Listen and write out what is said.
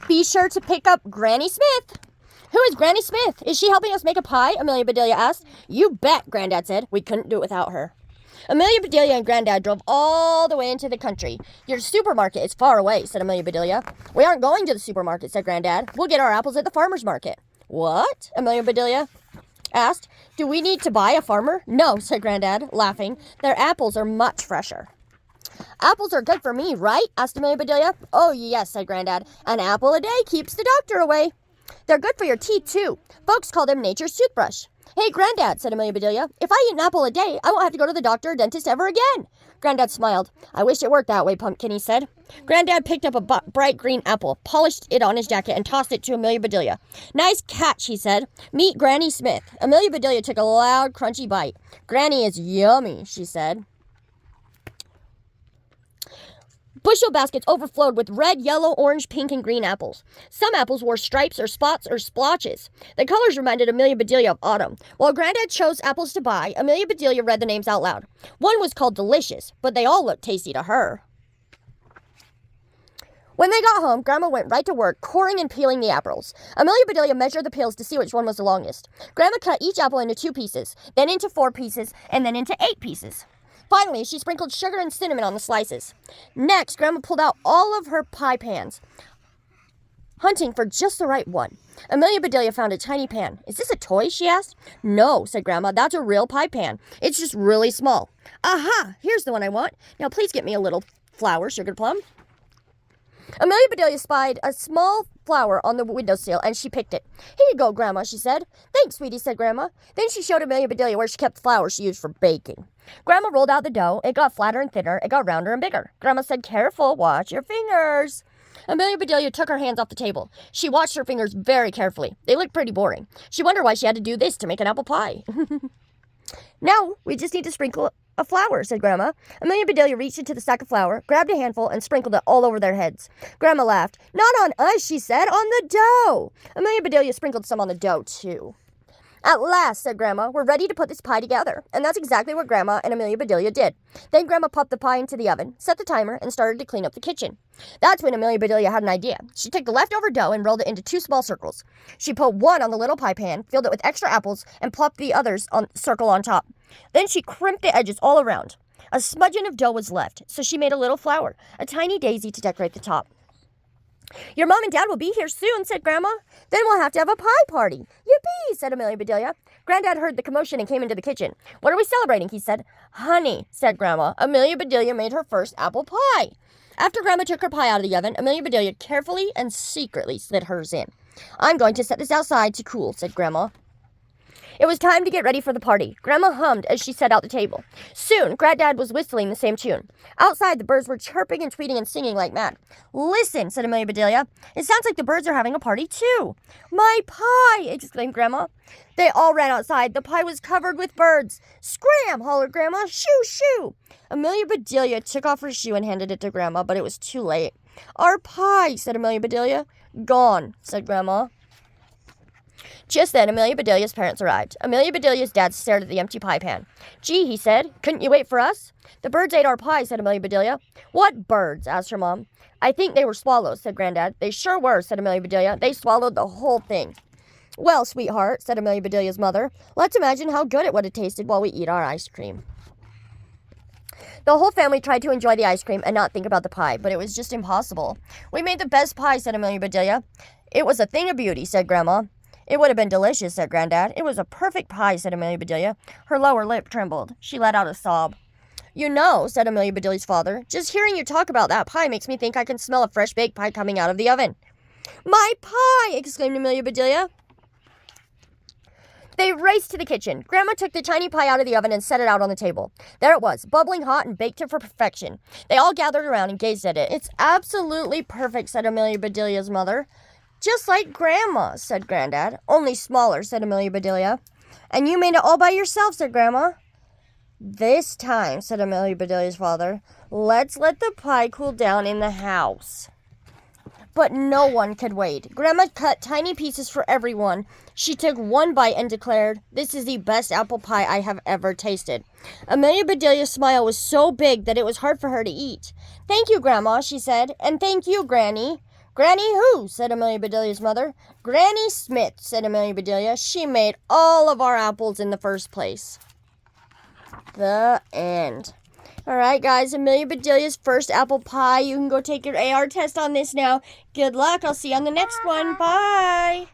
Be sure to pick up Granny Smith. Who is Granny Smith? Is she helping us make a pie? Amelia Bedelia asked. You bet, Granddad said. We couldn't do it without her. Amelia Bedelia and Granddad drove all the way into the country. Your supermarket is far away, said Amelia Bedelia. We aren't going to the supermarket, said Granddad. We'll get our apples at the farmer's market. What? Amelia Bedelia asked. Do we need to buy a farmer? No, said Granddad, laughing. Their apples are much fresher. Apples are good for me, right? Asked Amelia Bedelia. Oh, yes, said Granddad. An apple a day keeps the doctor away. They're good for your teeth, too. Folks call them nature's toothbrush. Hey, Granddad, said Amelia Bedelia. If I eat an apple a day, I won't have to go to the doctor or dentist ever again. Granddad smiled. I wish it worked that way, Pumpkin, he said. Granddad picked up a bright green apple, polished it on his jacket, and tossed it to Amelia Bedelia. Nice catch, he said. Meet Granny Smith. Amelia Bedelia took a loud, crunchy bite. Granny is yummy, she said. Bushel baskets overflowed with red, yellow, orange, pink, and green apples. Some apples wore stripes or spots or splotches. The colors reminded Amelia Bedelia of autumn. While Granddad chose apples to buy, Amelia Bedelia read the names out loud. One was called Delicious, but they all looked tasty to her. When they got home, Grandma went right to work, coring and peeling the apples. Amelia Bedelia measured the peels to see which one was the longest. Grandma cut each apple into 2 pieces, then into 4 pieces, and then into 8 pieces. Finally, she sprinkled sugar and cinnamon on the slices. Next, Grandma pulled out all of her pie pans, hunting for just the right one. Amelia Bedelia found a tiny pan. Is this a toy? She asked. No, said Grandma. That's a real pie pan. It's just really small. Aha! Here's the one I want. Now please get me a little flour, Sugar Plum. Amelia Bedelia spied a small flower on the windowsill, and she picked it. Here you go, Grandma, she said. Thanks, sweetie, said Grandma. Then she showed Amelia Bedelia where she kept the flour she used for baking. Grandma rolled out the dough. It got flatter and thinner. It got rounder and bigger. Grandma said, Careful, watch your fingers. Amelia Bedelia took her hands off the table. She watched her fingers very carefully. They looked pretty boring. She wondered why she had to do this to make an apple pie. Now, we just need to sprinkle a flour, said Grandma. Amelia Bedelia reached into the sack of flour, grabbed a handful, and sprinkled it all over their heads. Grandma laughed. Not on us, she said, on the dough. Amelia Bedelia sprinkled some on the dough, too. At last, said Grandma, we're ready to put this pie together. And that's exactly what Grandma and Amelia Bedelia did. Then Grandma popped the pie into the oven, set the timer, and started to clean up the kitchen. That's when Amelia Bedelia had an idea. She took the leftover dough and rolled it into 2 small circles. She put one on the little pie pan, filled it with extra apples, and plopped the others on circle on top. Then she crimped the edges all around. A smudging of dough was left, so she made a little flower, a tiny daisy to decorate the top. Your mom and dad will be here soon, said Grandma. Then we'll have to have a pie party. Yippee, said Amelia Bedelia. Granddad heard the commotion and came into the kitchen. What are we celebrating, he said. Honey, said Grandma. Amelia Bedelia made her first apple pie. After Grandma took her pie out of the oven, Amelia Bedelia carefully and secretly slid hers in. I'm going to set this outside to cool, said Grandma. It was time to get ready for the party. Grandma hummed as she set out the table. Soon, Granddad was whistling the same tune. Outside, the birds were chirping and tweeting and singing like mad. Listen, said Amelia Bedelia. It sounds like the birds are having a party, too. My pie, exclaimed Grandma. They all ran outside. The pie was covered with birds. Scram, hollered Grandma. Shoo, shoo. Amelia Bedelia took off her shoe and handed it to Grandma, but it was too late. Our pie, said Amelia Bedelia. Gone, said Grandma. Just then, Amelia Bedelia's parents arrived. Amelia Bedelia's dad stared at the empty pie pan. Gee, he said, couldn't you wait for us? The birds ate our pie, said Amelia Bedelia. What birds? Asked her mom. I think they were swallows, said Granddad. They sure were, said Amelia Bedelia. They swallowed the whole thing. Well, sweetheart, said Amelia Bedelia's mother, let's imagine how good it would have tasted while we eat our ice cream. The whole family tried to enjoy the ice cream and not think about the pie, but it was just impossible. We made the best pie, said Amelia Bedelia. It was a thing of beauty, said Grandma. It would have been delicious, said Granddad. It was a perfect pie, said Amelia Bedelia. Her lower lip trembled. She let out a sob. You know, said Amelia Bedelia's father, just hearing you talk about that pie makes me think I can smell a fresh baked pie coming out of the oven. My pie! Exclaimed Amelia Bedelia. They raced to the kitchen. Grandma took the tiny pie out of the oven and set it out on the table. There it was, bubbling hot and baked to perfection. They all gathered around and gazed at it. It's absolutely perfect, said Amelia Bedelia's mother. Just like Grandma, said Granddad. Only smaller, said Amelia Bedelia. And you made it all by yourself, said Grandma. This time, said Amelia Bedelia's father, let's let the pie cool down in the house. But no one could wait. Grandma cut tiny pieces for everyone. She took one bite and declared, This is the best apple pie I have ever tasted. Amelia Bedelia's smile was so big that it was hard for her to eat. Thank you, Grandma, she said, and thank you, Granny. Granny who? Said Amelia Bedilia's mother. Granny Smith, said Amelia Bedilia. She made all of our apples in the first place. The end. Alright, guys, Amelia Bedilia's first apple pie. You can go take your AR test on this now. Good luck. I'll see you on the next one. Bye.